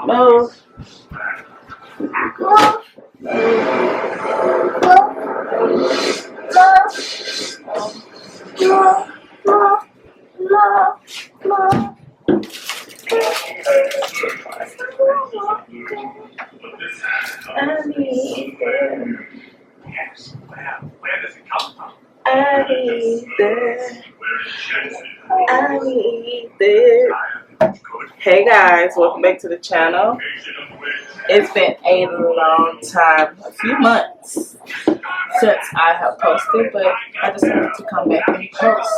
Move. Hey guys, welcome back to the channel. It's been a long time, a few months since I have posted, but I just wanted to come back and post.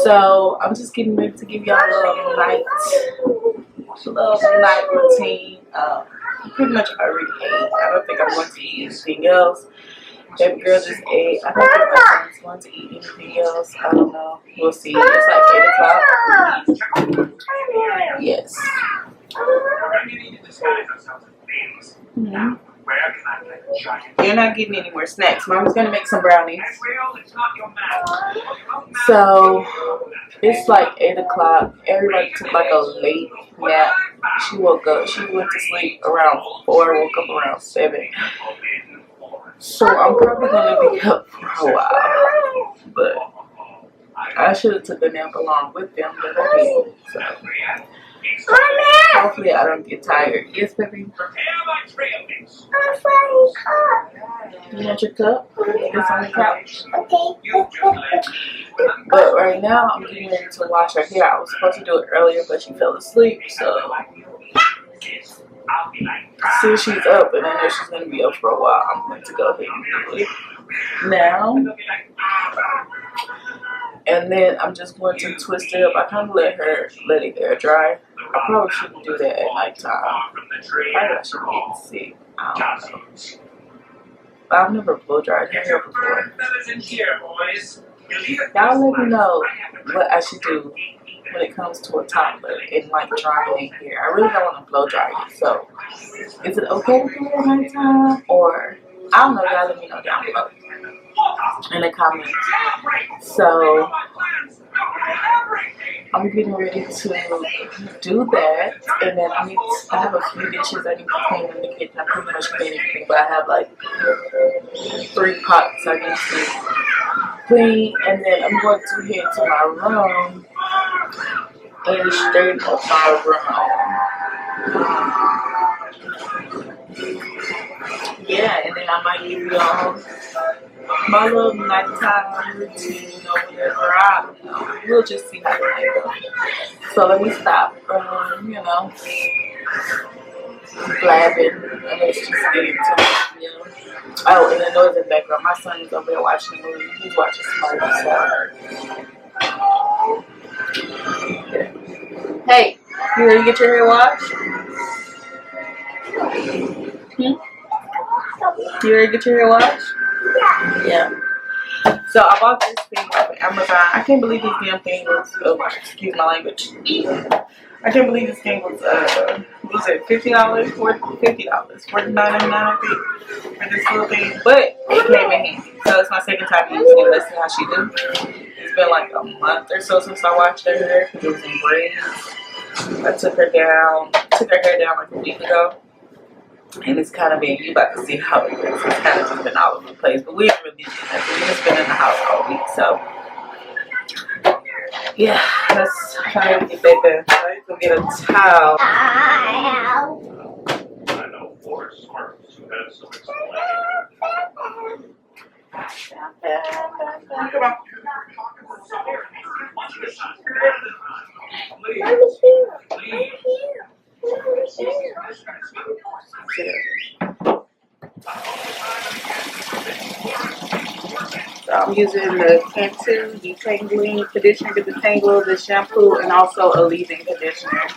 So I'm just getting ready to give y'all a little night routine. Pretty much already ate. I don't think I'm going to eat anything else. Baby girl just ate. I don't think my son's going to eat anything else. I don't know. We'll see. It's like 8 o'clock. Yes. Mm-hmm. You're not getting any more snacks. Mama's going to make some brownies. So, it's like 8 o'clock. Everybody took like a late nap. She woke up. She went to sleep around 4, woke up around 7. So I'm probably going to be up for a while, but I should have took a nap along with them, but I didn't. So hopefully I don't get tired. Yes, baby? You want your cup? It's on the couch. But right now I'm getting ready to wash her hair. I was supposed to do it earlier, but she fell asleep, so since she's up and I know she's going to be up for a while, I'm going to go ahead and do it now. And then I'm just going to twist it up. I kind of let it air dry. I probably shouldn't do that at nighttime. I should be getting sick. I don't know. But I've never blow dried hair before. Y'all let me know what I should do when it comes to a toddler and like drying their hair. I really don't want to blow dry it. So is it okay to do it at nighttime? Or I don't know, y'all let me know down below in the comments. So I'm getting ready to do that, and then I have a few dishes I need to clean in the kitchen. I pretty much cleaned everything, but I have like 3 pots I need to clean, and then I'm going to head to my room and straighten up my room. Yeah, and then I might give y'all my little nighttime routine or whatever. I don't know. We'll just see how the night goes. So let me stop, blabbing, and let's just get into it. Oh, and the noise in the background. My son is over there watching a movie. He's watching Smart. Yeah. Hey, you ready to get your hair washed? You ready to get your hair washed? Yeah. So I bought this thing off of Amazon. I can't believe this damn thing was, excuse my language. I can't believe this thing was, what was it, $50? $50. $49.99 I think for this little thing. But it came in handy. So it's my second time using it. Let's see how she do. It's been like a month or so since I washed her hair because it was in braids. I took her hair down like a week ago. And it's kind of been, you about to see how it is. It's kind of just been all over the place. But we haven't really did nothing. We've just been in the house all week. So, yeah, let's try to get that done. So I'm going to get a towel. I know 4 smarts who have some Come on. So I'm using the Cantu detangling conditioner to detangle the shampoo and also a leave-in conditioner.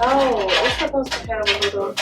Oh, it's supposed to have a little.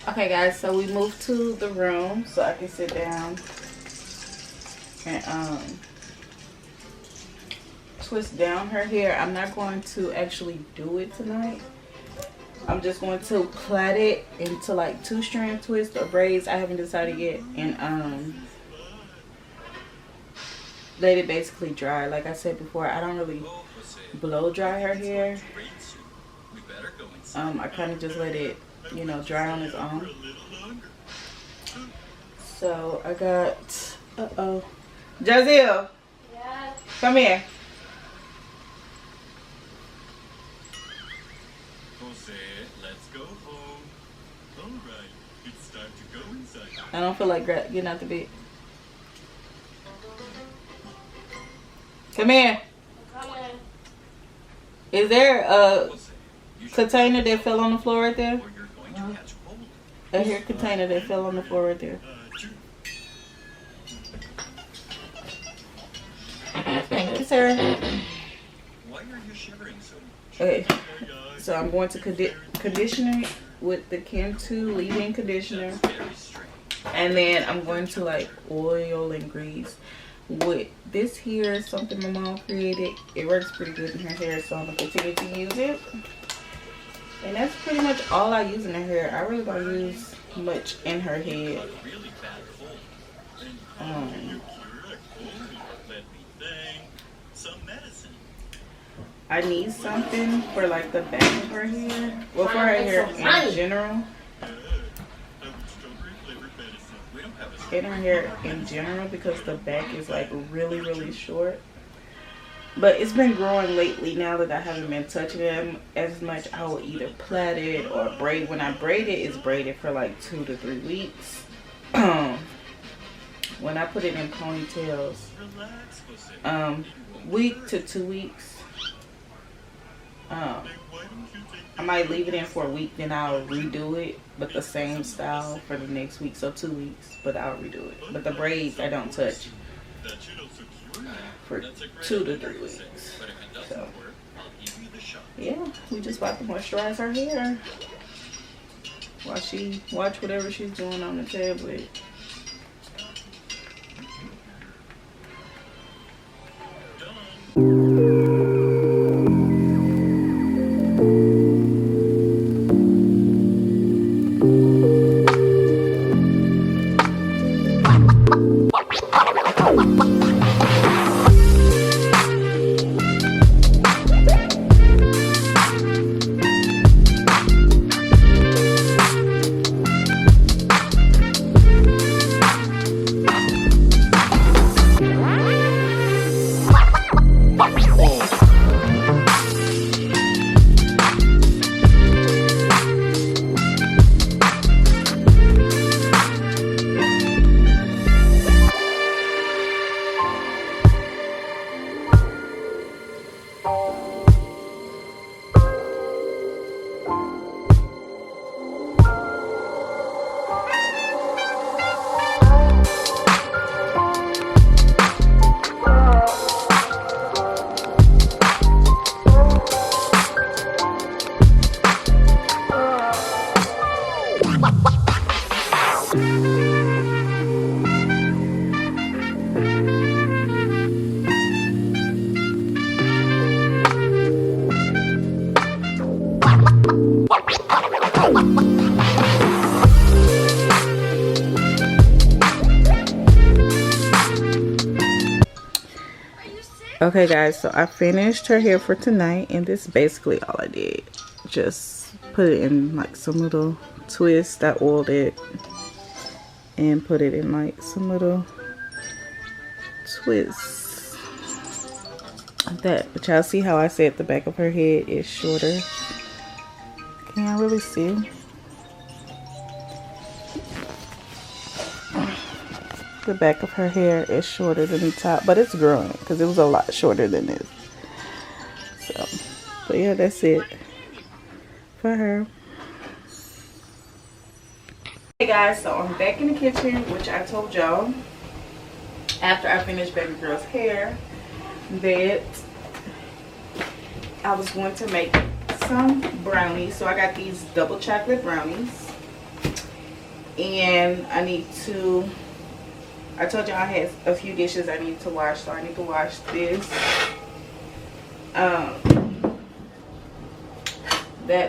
Okay, guys, so we moved to the room so I can sit down and twist down her hair. I'm not going to actually do it tonight. I'm just going to plait it into like 2-strand twists or braids. I haven't decided yet. And let it basically dry. Like I said before, I don't really blow dry her hair. I kind of just let it, you know, dry on its own. So I got, Jazeel, Yes. come here. Jose, let's go home. All right, it's time to go inside. I don't feel like getting out the bed. Come here. I'm coming. Is there a container that fell on the floor right there? Or you're going to catch cold. A hair container that fell on the floor right there. Thank you, sir. Why are you shivering so much? Okay, so I'm going to condition it with the Kim 2 leave-in conditioner. Very strange. And then I'm going to like oil and grease with this here is something my mom created. It works pretty good in her hair, so I'm gonna continue to use it. And that's pretty much all I use in her hair. I really don't use much in her head. I need something for like the back of her hair. Well, for her hair in general. in her hair in general because the back is like really short. But it's been growing lately now that I haven't been touching them as much. I will either plait it or braid. When I braid it, it's braided for like 2 to 3 weeks. When I put it in ponytails, week to 2 weeks. I might leave it in for a week, then I'll redo it, but the same style for the next week, so 2 weeks, but I'll redo it. But the braids I don't touch for 2 to 3 weeks. So yeah, we just about to moisturize her hair while she watch whatever she's doing on the tablet. Okay guys, so I finished her hair for tonight, and this is basically all I did. Just put it in like some little twists. I oiled it and put it in like some little twists like that. But y'all see how I said the back of her head is shorter? Can y'all really see? The back of her hair is shorter than the top, but it's growing because it was a lot shorter than this. So, but yeah, that's it for her. Hey guys, so I'm back in the kitchen, which I told y'all after I finished baby girl's hair that I was going to make some brownies. So I got these double chocolate brownies, and I told y'all I had a few dishes I need to wash, so I need to wash this.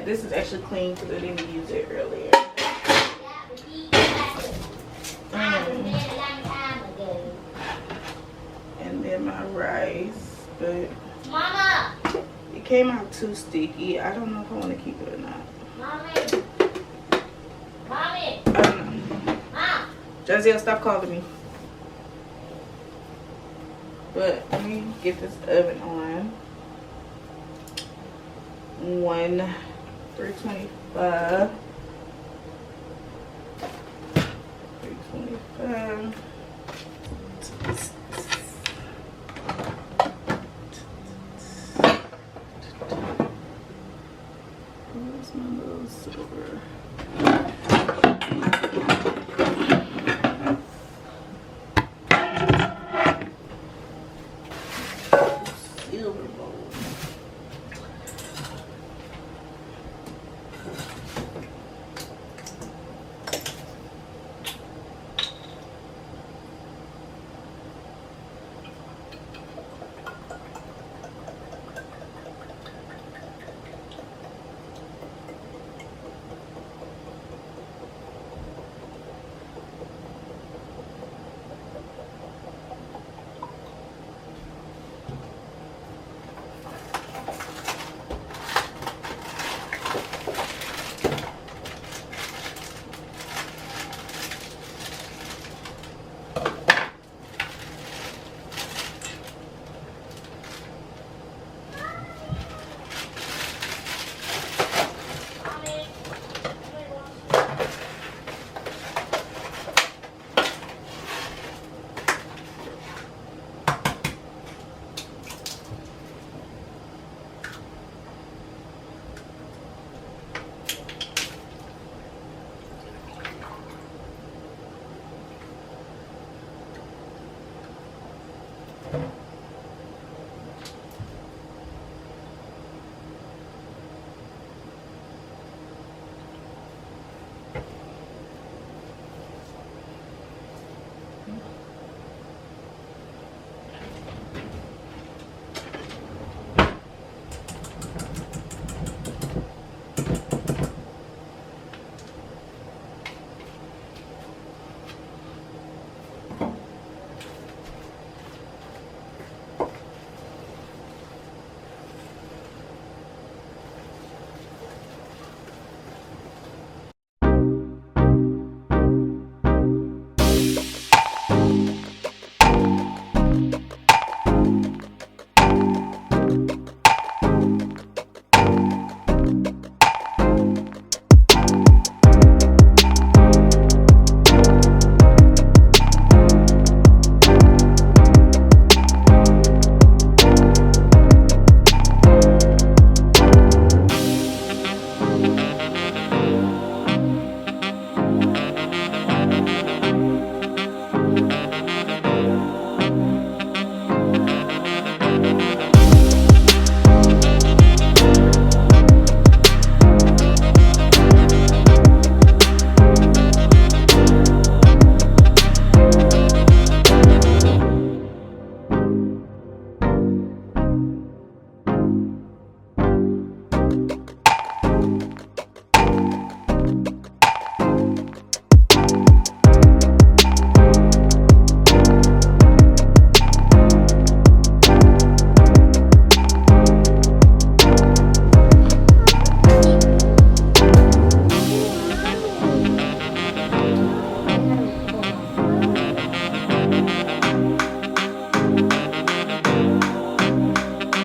This is actually clean because I didn't use it earlier. And then my rice, but Mama, it came out too sticky. I don't know if I want to keep it or not. Mommy. I don't know. Mom. Josiel, stop calling me. But let me get this oven on. 325. 325.